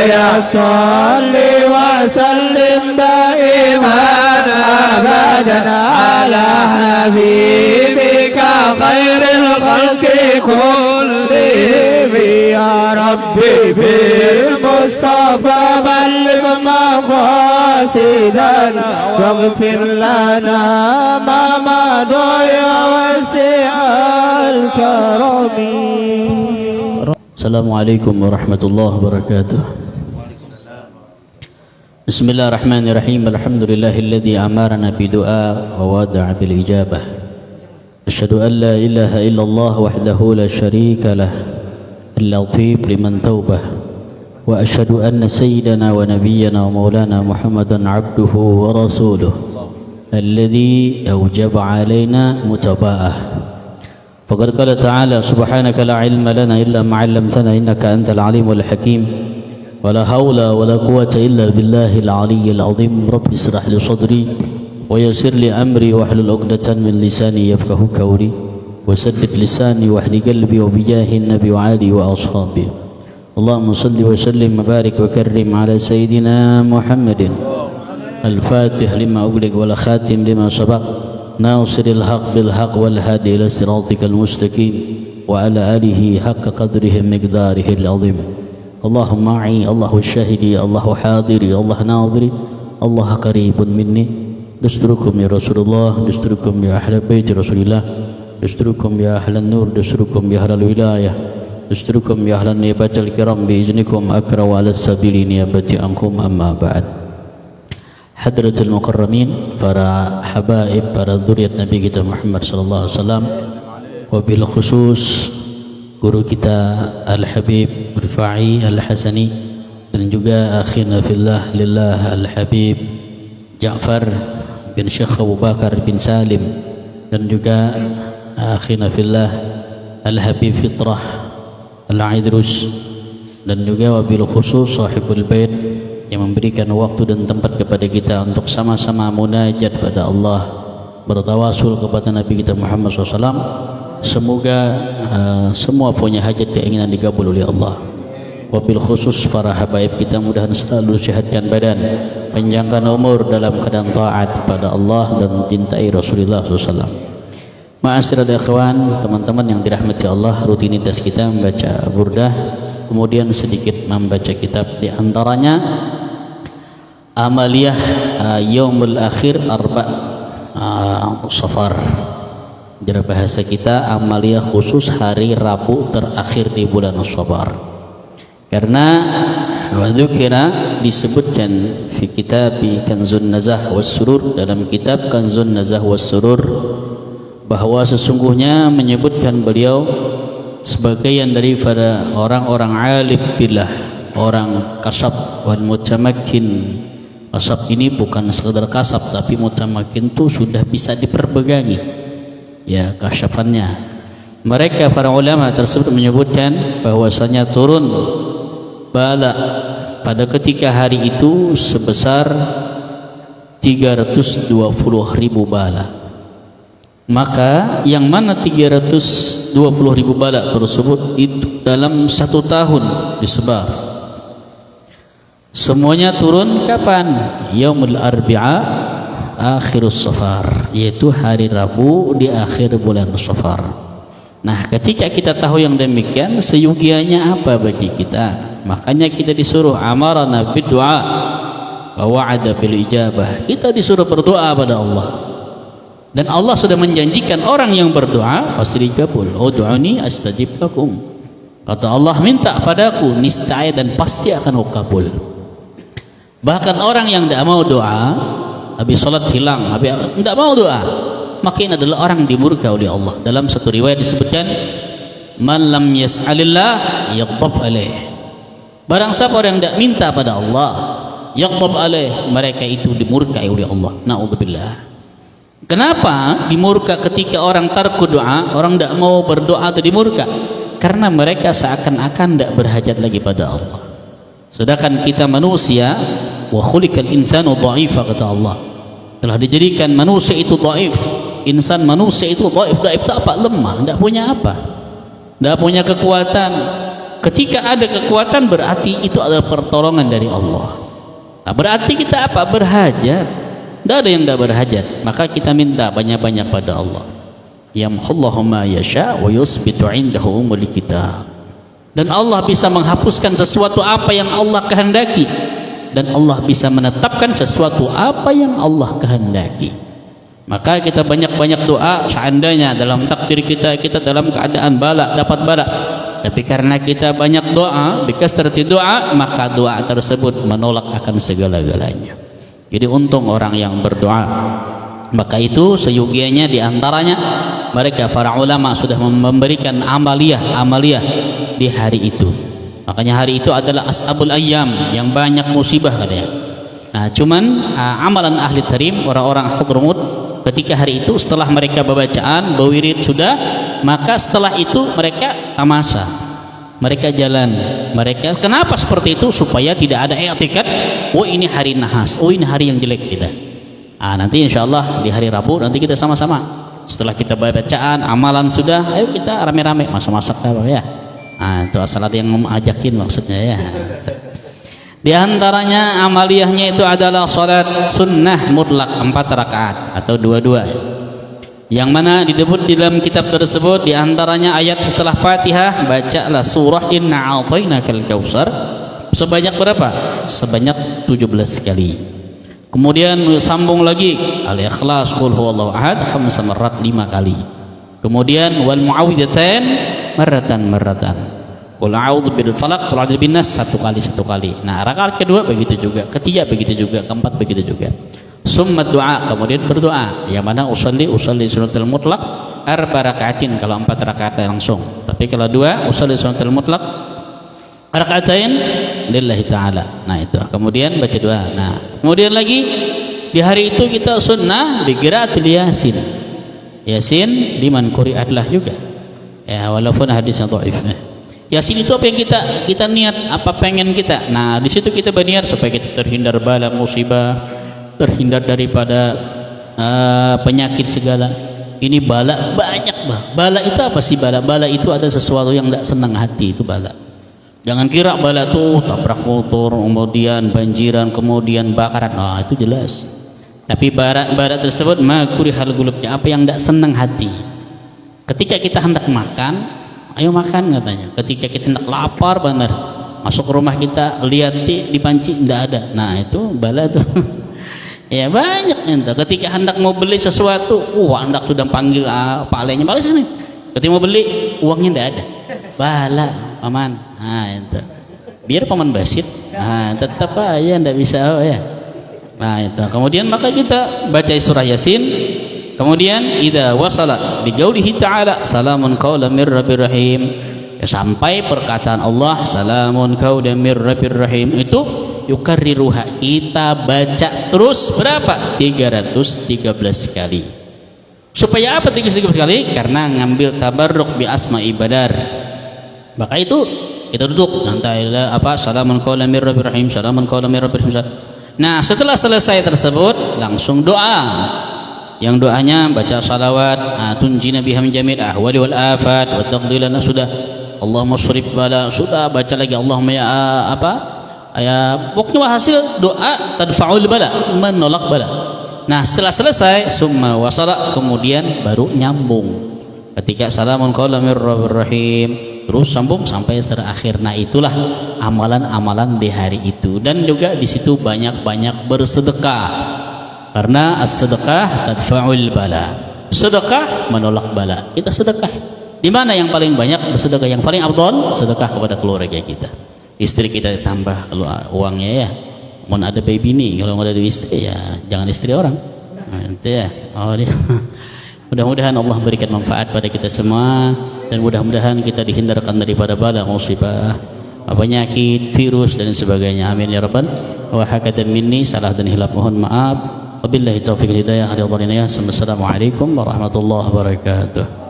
يا صل وسلم دائما أبدا على حبيبك خير الخلق كلهم يا ربي بالمصطفى بلغ مقاصدنا واغفر لنا ما مضى يا واسع الكرم. Assalamualaikum warahmatullahi wabarakatuh. Bismillahirrahmanirrahim. Alhamdulillahilladzi amarna bidu'a wa wada'a bil ijabah. Asyhadu an la ilaha illallah wahdahu la syarika lah, al-latif liman taubah. Wa asyhadu anna sayyidana wa nabiyyana wa maulana Muhammadan abduhu wa rasuluh alladzi awjaba alaina mutaba'ah. Faqad qala ta'ala subhanaka la ilma lana illa ma 'allamtana innaka antal alimul hakim wa la hawla wa la quwwata illa billahil aliyyil azim. Rabbi israh li sadri wa yassir li amri wahlul 'uqdatan min lisani yafqahu qawli wa saddid lisani wahdi qalbi wa bijahin nabi wa ali wa ashabi. Allahumma salli wa sallim wa barik wa karrim ala sayyidina Muhammadin al-fatih lima ughliq wal khatim lima sabaq ناصر الحق بالحق والهادي إلى صراطك المستقيم وعلى آله حق قدره مقداره العظيم. اللهم معي، الله الشاهدي، الله حاضري، الله ناظري، الله قريب مني. دستركم يا رسول الله، دستركم يا أهل بيت رسول الله، دستركم يا أهل النور، دستركم يا أهل الولاية، دستركم يا أهل النيابة الكرام بإذنكم أكرم على السبيل نيابتي عنكم. أما بعد. Hadratul Mukarramin, para habaib, para dzurriyyat Nabi kita Muhammad sallallahu alaihi wasallam, wabil khusus guru kita Al-Habib Rifai Al-Hasani, dan juga akhina fillah lillah Al-Habib Ja'far bin Syekh Abu Bakar bin Salim, dan juga akhina fillah Al-Habib Fitrah Al-Aidrus, dan juga wabil khusus sahibul bait yang memberikan waktu dan tempat kepada kita untuk sama-sama munajat pada Allah, bertawasul kepada Nabi kita Muhammad SAW. Semoga semua punya hajat keinginan digabul oleh Allah. Wabil khusus para habaib kita, mudahan selalu sehatkan badan, panjangkan umur dalam keadaan taat pada Allah dan cintai Rasulullah SAW. Ma'asyiral ikhwan, teman-teman yang dirahmati Allah, rutinitas kita membaca burdah, kemudian sedikit membaca kitab, di antaranya amaliyah yaumul akhir arba safar. Dalam bahasa kita amaliyah khusus hari Rabu terakhir di bulan Safar. Karena wadzukira disebutkan fi kitab Kanzun Nazah was Surur, dalam kitab Kanzun Nazah was Surur, bahwa sesungguhnya menyebutkan beliau sebagian daripada orang-orang alim billah, orang kasab wal mutamakkin. Kasab ini bukan sekedar kasab, tapi mutamakin itu sudah bisa diperpegangi ya kasyafannya. Mereka para ulama tersebut menyebutkan bahwasanya turun bala pada ketika hari itu sebesar 320.000 bala. Maka yang mana 320.000 bala tersebut itu dalam 1 tahun disebar. Semuanya turun kapan? Yaumul Arbi'a akhirus Safar, yaitu hari Rabu di akhir bulan Safar. Nah, ketika kita tahu yang demikian, seyogianya apa bagi kita? Makanya kita disuruh amarana biddu'a wa wa'ada bil ijabah. Kita disuruh berdoa pada Allah. Dan Allah sudah menjanjikan orang yang berdoa pasti dikabul. Ud'uni astajib lakum. Kata Allah, minta padaku niscaya dan pasti akan kabul. Bahkan orang yang tidak mau doa, habis salat hilang, habis tidak mau doa, maka ini adalah orang dimurka oleh Allah. Dalam satu riwayat disebutkan, man lam yas'alillah yaghdab alaih. Barang siapa orang yang tidak minta pada Allah, yaghdab alaih, mereka itu dimurkai oleh Allah. Na'udzubillah. Kenapa dimurka ketika orang tarku doa, orang tidak mau berdoa atau dimurka? Karena mereka seakan-akan tidak berhajat lagi pada Allah. Sedangkan kita manusia, wa khuliqal insanu dha'ifa, kata Allah, telah dijadikan manusia itu dhaif. Insan manusia itu dhaif itu apa? Lemah, tidak punya apa, tidak punya kekuatan. Ketika ada kekuatan berarti itu adalah pertolongan dari Allah. Nah, berarti kita apa? Berhajat. Tidak ada yang tidak berhajat. Maka kita minta banyak-banyak pada Allah. Yamhullahu ma yasha wa yusbitu indahu umul kitab. Dan Allah bisa menghapuskan sesuatu apa yang Allah kehendaki, dan Allah bisa menetapkan sesuatu apa yang Allah kehendaki. Maka kita banyak-banyak doa. Seandainya dalam takdir kita dalam keadaan bala, dapat bala, tapi karena kita banyak doa, bikasrati doa, maka doa tersebut menolak akan segala-galanya. Jadi untung orang yang berdoa. Maka itu seyogianya diantaranya mereka para ulama sudah memberikan amaliyah di hari itu. Makanya hari itu adalah ashabul ayyam, yang banyak musibah katanya. Nah, cuman amalan ahli tarim, orang-orang Hadramut, ketika hari itu setelah mereka bacaan, berwirid sudah, maka setelah itu mereka tamasya, mereka jalan, mereka kenapa seperti itu? Supaya tidak ada i'tikad, oh ini hari nahas, oh ini hari yang jelek kita. Nanti insyaallah di hari Rabu nanti kita sama-sama, setelah kita bacaan, amalan sudah, ayo kita rame-rame masak-masak ya. Itu asal ada yang mengajakin maksudnya ya. Di antaranya amaliyahnya itu adalah salat sunnah mutlak 4 rakaat atau 2-2. Yang mana disebut di dalam kitab tersebut di antaranya ayat setelah Fatihah, bacalah surah Inna A'tainakal Kautsar sebanyak berapa? Sebanyak 17 kali. Kemudian sambung lagi Al-Ikhlas, Qul huwallahu ahad 5 marrat 5 kali. Kemudian wal muawwidzatain marratan. Qul a'udzu bil falaq, qul a'udzu bin nas 1 kali. Nah, rakaat kedua begitu juga, ketiga begitu juga, keempat begitu juga. Summa doa, kemudian berdoa. Yang mana usalli sunnatul mutlaq 4 rakaatin kalau 4 rakaat langsung. Tapi kalau 2 usalli sunnatul mutlaq rakaatain lillahi taala. Nah, itu. Kemudian baca doa. Nah, kemudian lagi di hari itu kita sunnah bi qiraatil Yasin. Yasin liman quri'atlah juga. Ya, walaupun hadisnya dhaif. Yasin itu apa yang kita niat, apa pengen kita. Nah, di situ kita berniat supaya kita terhindar bala musibah, terhindar daripada penyakit segala. Ini bala banyak, bah. Bala itu apa sih bala? Bala itu ada sesuatu yang tidak senang hati, itu bala. Jangan kira bala tuh tabrak motor, kemudian banjiran, kemudian bakaran. Nah, itu jelas. Tapi bala tersebut makurihal gulubnya, apa yang tidak senang hati. Ketika kita hendak makan, ayo makan katanya. Ketika kita hendak lapar benar, masuk ke rumah kita lihat di panci tidak ada. Nah, itu bala tuh. Ya banyak ente. Ketika hendak mau beli sesuatu, hendak sudah panggil Pak Alenya, Pak Ale sini. Ketika mau beli, uangnya tidak ada. Bala, paman. Nah, itu. Biar paman basit. Nah, tetap aja tidak bisa ya. Nah, itu. Kemudian maka kita baca surah Yasin. Kemudian idza wasala bi qaulihi ta'ala salamun qaulan mir rabbir rahim, ya, sampai perkataan Allah salamun qaulan mir rabbir rahim itu yukarriruha, kita baca terus berapa? 313 kali. Supaya apa 313 kali? Karena ngambil tabarruk bi asma'i badar. Maka itu kita duduk nanti apa salamun qaulan mir rabbir rahim, salamun qaulan mir rabbir rahim. Nah, setelah selesai tersebut langsung doa. Yang doanya baca salawat, tunjina biha min jami'il ahwali wal afat wa taqdilana sudah. Allahumma shrif bala sudah, baca lagi Allahumma ya apa? Ya, pokoknya hasil doa tadfa'ul bala, menolak bala. Nah, setelah selesai summa wasala, kemudian baru nyambung. Ketika salamun qaulan mir rabbir rahim, terus sambung sampai terakhir. Nah, itulah amalan-amalan di hari itu. Dan juga di situ banyak-banyak bersedekah. Karena as-sedekah tadfa'ul bala. Sedekah menolak bala. Kita sedekah. Di mana yang paling banyak bersedekah? Yang paling afdal sedekah kepada keluarga kita. Istri kita tambah kalau uangnya ya. Mau ada baby nih, kalau nggak ada istri ya jangan istri orang. Nah, itu ya. Mudah-mudahan Allah berikan manfaat pada kita semua, dan mudah-mudahan kita dihindarkan daripada bala musibah, penyakit, virus dan sebagainya. Amin ya rabbal. Wa hakadan minni salah dan hilaf, mohon maaf. Wabillahi taufiq wal hidayah. Assalamualaikum warahmatullahi wabarakatuh.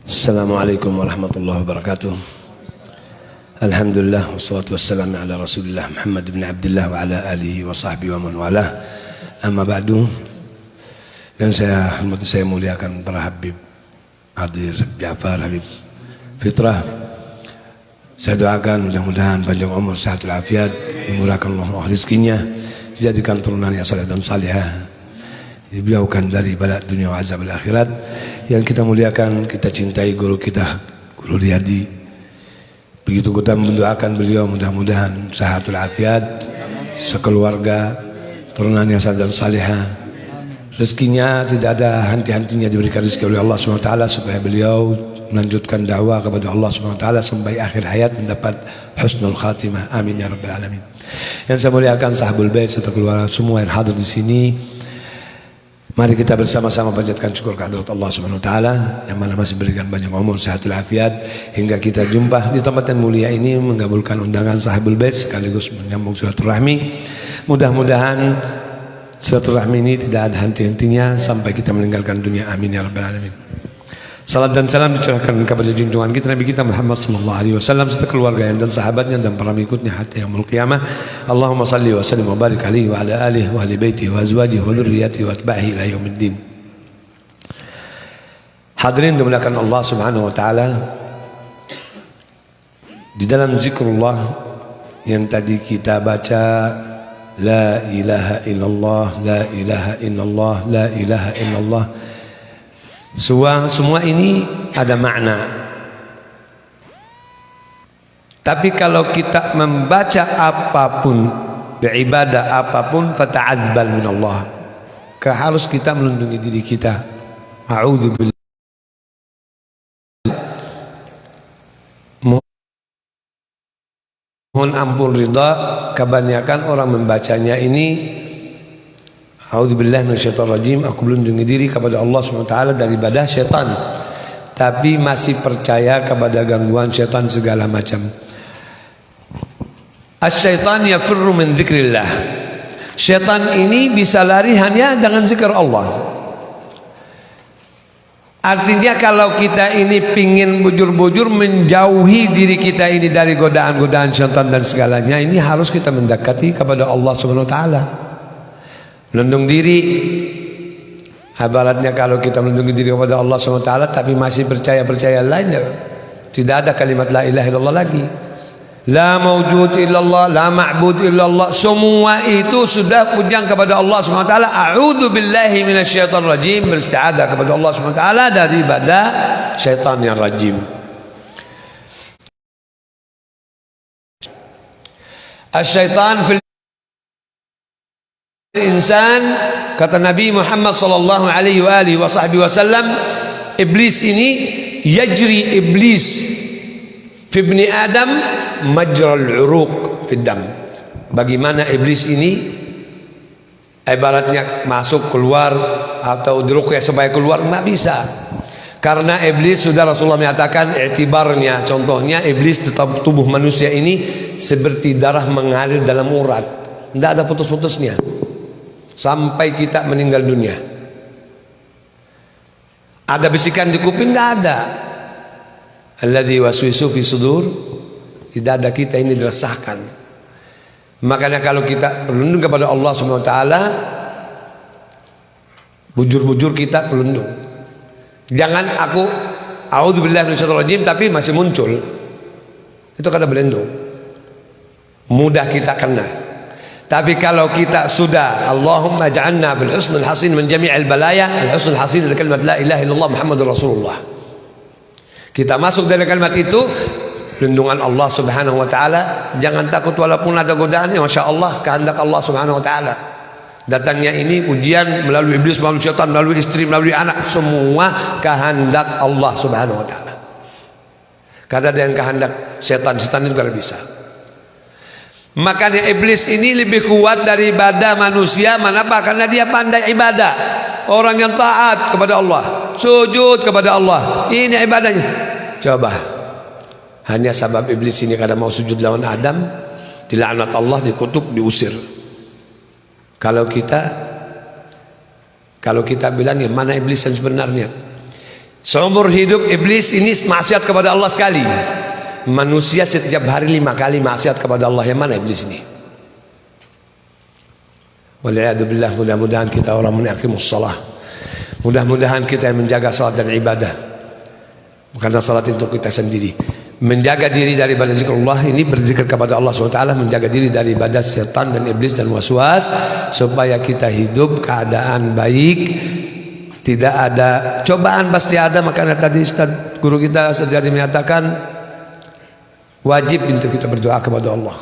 Assalamualaikum warahmatullahi wabarakatuh. Alhamdulillah wassalatu wassalamu ala Rasulillah Muhammad bin Abdullah wa ala alihi wa sahbihi wa man walah. Amma ba'du. Yang saya muliakan para Habib Hadir Ja'far, Habib Fitrah. Saya doakan mudah-mudahan panjang umur, sehat walafiat, dimurahkan Allah rezekinya, jadikan turunan yang saleh dan salihah, dibelaukan dari bala dunia wa azab akhirat. Yang kita muliakan, kita cintai guru kita, Guru Riyadi. Begitu kita mendoakan beliau mudah-mudahan sehat walafiat, sekeluarga, turunan yang saleh dan salihah. Rezekinya tidak ada henti-hentinya diberikan rezeki oleh Allah SWT, supaya beliau melanjutkan dakwah kepada Allah SWT sampai akhir hayat mendapat husnul khatimah. Amin ya rabbal alamin. Yang saya muliakan sahabul bait serta keluarga semua yang hadir di sini. Mari kita bersama-sama panjatkan syukur kehadirat Allah SWT yang mana masih berikan banyak umur, sehat walafiat hingga kita jumpa di tempat yang mulia ini, menggabungkan undangan sahabul bait sekaligus menyambung silaturahmi. Mudah-mudahan silaturahmi ini tidak ada henti-hentinya sampai kita meninggalkan dunia. Amin ya rabbal alamin. Salam dan salam dicurahkan kepada junjungan kita Nabi kita Muhammad sallallahu alaihi wasallam serta keluarganya dan sahabatnya dan para pengikutnya hatta yaumul qiyamah. Allahumma salli wa sallim wa barik alaihi wa ala alihi wa ahli baitihi wa azwajihi wa dzurriyyatihi wa atba'ihi ila yaumiddin. Hadirin dimuliakan Allah Subhanahu wa taala, di dalam zikrullah yang tadi kita baca, la ilaha illallah, la ilaha illallah, la ilaha illallah, semua ini ada makna. Tapi kalau kita membaca apapun, beribadah apapun, fata'adzbal minallah, harus kita melindungi diri kita. A'udzubillah, mohon ampun ridha. Kebanyakan orang membacanya ini, a'udzubillahi minasyaitonirrajim, aku melindungi diri kepada Allah SWT daripada syaitan, tapi masih percaya kepada gangguan syaitan segala macam. Asy-syaitan yafirru min dzikrillah. Syaitan ini bisa lari hanya dengan zikir Allah. Artinya kalau kita ini pingin bujur-bujur menjauhi diri kita ini dari godaan-godaan syaitan dan segalanya, ini harus kita mendekati kepada Allah SWT. Melindungi diri, ibaratnya kalau kita melindungi diri kepada Allah SWT tapi masih percaya lain, tidak ada kalimat la ilaha illallah lagi. La mawjud illallah, la ma'bud illallah, semua itu sudah pujang kepada Allah SWT. A'udzu billahi minasyaitonir rajim, beristi'adzah kepada Allah SWT daripada syaitan yang rajim. Asy-syaitan fil insan, kata Nabi Muhammad sallallahu alaihi wasallam, iblis ini yajri iblis fi ibni Adam majral uruq fi dam. Bagaimana iblis ini ibaratnya masuk keluar atau diruqyah supaya keluar, enggak bisa. Karena iblis sudah Rasulullah menyatakan i'tibarnya, contohnya iblis tetap tubuh manusia ini seperti darah mengalir dalam urat, enggak ada putus-putusnya sampai kita meninggal dunia. Ada bisikan di kuping? Tidak ada. Alladzi waswisu fi sudur, tidak ada, kita ini diresahkan. Makanya kalau kita berlindung kepada Allah SWT, bujur-bujur kita berlindung. Jangan aku a'udzubillahi minasyaitonir rajim tapi masih muncul, itu kata berlindung, mudah kita kena. Tapi kalau kita sudah Allahumma ja'alna fil husnul hasin min jami'il balaya, al husnul hasin dari kalimat la ilaha illallah Muhammadur Rasulullah, kita masuk dari kalimat itu, lindungan Allah Subhanahu wa taala. Jangan takut walaupun ada godaan, Masya Allah, kehendak Allah Subhanahu wa taala. Datangnya ini ujian melalui iblis, melalui syaitan, melalui istri, melalui anak, semua kehendak Allah Subhanahu wa taala. Karena dengan kehendak syaitan itu tidak bisa. Makanya iblis ini lebih kuat daripada manusia. Kenapa? Karena dia pandai ibadah. Orang yang taat kepada Allah, sujud kepada Allah, ini ibadahnya. Coba, hanya sebab iblis ini kadang mau sujud lawan Adam, dilaknat Allah, dikutuk, diusir. Kalau kita bilang yang mana iblis yang sebenarnya, seumur hidup iblis ini maksiat kepada Allah sekali. manusia setiap hari 5 kali maksiat kepada Allah. Yang mana iblis ini? Waliyadzubillah, mudah-mudahan kita orang menaqimus shalah. Mudah-mudahan kita yang menjaga salat dan ibadah. Bukanlah salat untuk kita sendiri. Menjaga diri dari ibadah zikrullah ini, berzikir kepada Allah SWT, menjaga diri dari ibadah setan dan iblis dan waswas, supaya kita hidup keadaan baik. Tidak ada cobaan, pasti ada. Makanya tadi Ustaz guru kita sudah menyatakan wajib untuk kita berdoa kepada Allah.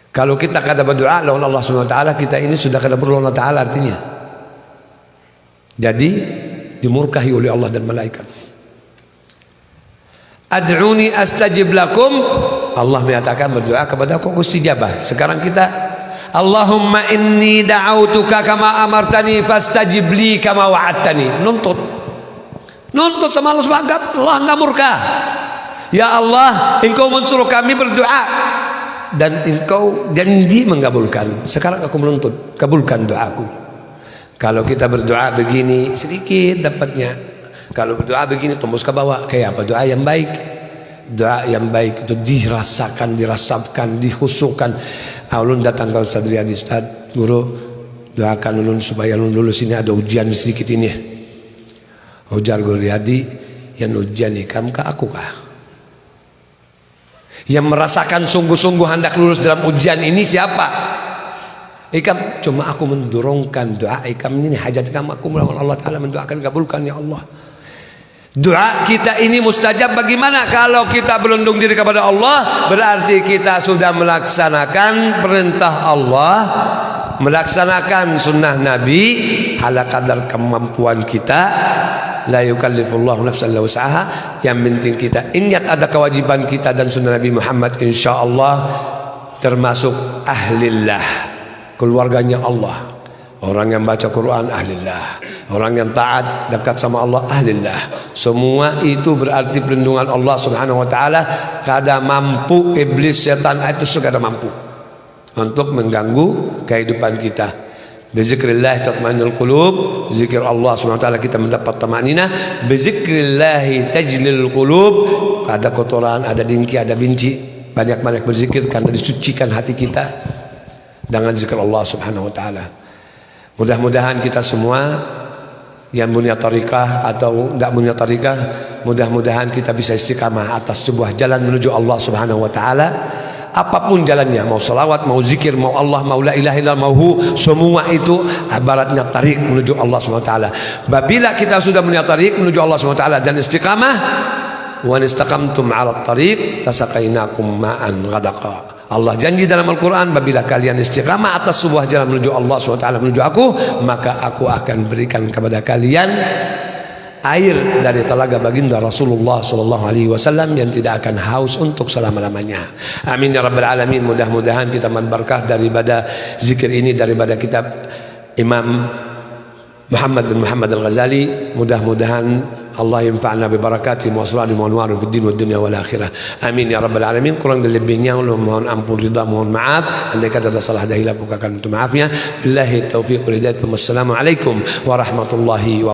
Kalau kita kada berdoa lawan Allah SWT, kita ini sudah kada perlu Allah Ta'ala artinya. Jadi dimurkahi oleh Allah dan malaikat. Ad'uni astajib lakum. Allah menyatakan berdoa kepada aku istijabah. Sekarang kita Allahumma inni da'autuka kama amartani fastajib li kama wa'adtani. Nuntut sama Allah SWT. Allah enggak murka. Ya Allah, engkau mensuruh kami berdoa dan engkau janji mengabulkan. Sekarang aku menuntut, kabulkan doaku. Kalau kita berdoa begini sedikit dapatnya. Kalau berdoa begini tembus ke bawah. Kayak apa? Doa yang baik. Doa yang baik itu dirasakan, dirasapkan, dikhusyukkan. Ulun datang ke Ustaz Riyadi, Ustaz guru doakan ulun supaya ulun lulus, ini ada ujian sedikit ini. Ujar Guru Riyadi, yang ujian ikam ke aku kah? Yang merasakan sungguh-sungguh hendak lulus dalam ujian ini siapa? Ikam, cuma aku mendorongkan doa ikam ini, hajat ikam aku melawan Allah Ta'ala, mendoakan kabulkan ya Allah. Doa kita ini mustajab. Bagaimana kalau kita berlindung diri kepada Allah? Berarti kita sudah melaksanakan perintah Allah, melaksanakan sunnah Nabi ala kadar kemampuan kita. La yukallifullahu nafsan illa wus'aha. Yang penting kita ingat ada kewajiban kita dan sunnah Nabi Muhammad, insyaallah termasuk ahlillah, keluarganya Allah. Orang yang baca Quran ahlillah, orang yang taat dekat sama Allah ahlillah. Semua itu berarti perlindungan Allah Subhanahu wa taala. Kada mampu iblis setan itu sudah kada mampu untuk mengganggu kehidupan kita. Bizikrillah tatma'innul qulub. Zikir Allah Subhanahu wa taala kita mendapat tamanina. Bizikrillah tajlil qulub. Ada kotoran, ada dengki, ada benci, banyak-banyak berzikir karena disucikan hati kita dengan zikir Allah Subhanahu wa taala. Mudah-mudahan kita semua yang punya tarikah atau tidak punya tarikah, mudah-mudahan kita bisa istiqamah atas sebuah jalan menuju Allah Subhanahu wa taala. Apapun jalannya, mau salawat, mau zikir, mau Allah, mau la ilaha illallah, mau hu, semua itu ibaratnya tarik menuju Allah Subhanahu wa taala. Apabila kita sudah punya tarik menuju Allah Subhanahu wa taala dan istiqamah, wa istaqamtum 'ala tariq tasaqainakum ma'an ghadaqa. Allah janji dalam Al-Quran, apabila kalian istiqamah atas sebuah jalan menuju Allah SWT, menuju aku, maka aku akan berikan kepada kalian air dari telaga baginda Rasulullah SAW yang tidak akan haus untuk selama-lamanya. Amin ya Rabbal Alamin. Mudah-mudahan kita berkah daripada zikir ini, daripada kitab Imam Muhammad bin Muhammad Al-Ghazali. Mudah-mudahan Allah yanfa'na bi barakatihi wa asrarihi wa anwarihi fid din wad dunya wal akhirah. Amin ya Rabbal Alamin. Kurang dan lebihnya mohon ampun, ridha, mohon maaf. Andai kata ada salah dahilah, bukakan itu maafnya. Billahi taufiq wal hidayah. Wassalamu alaikum warahmatullahi wabarakatuh.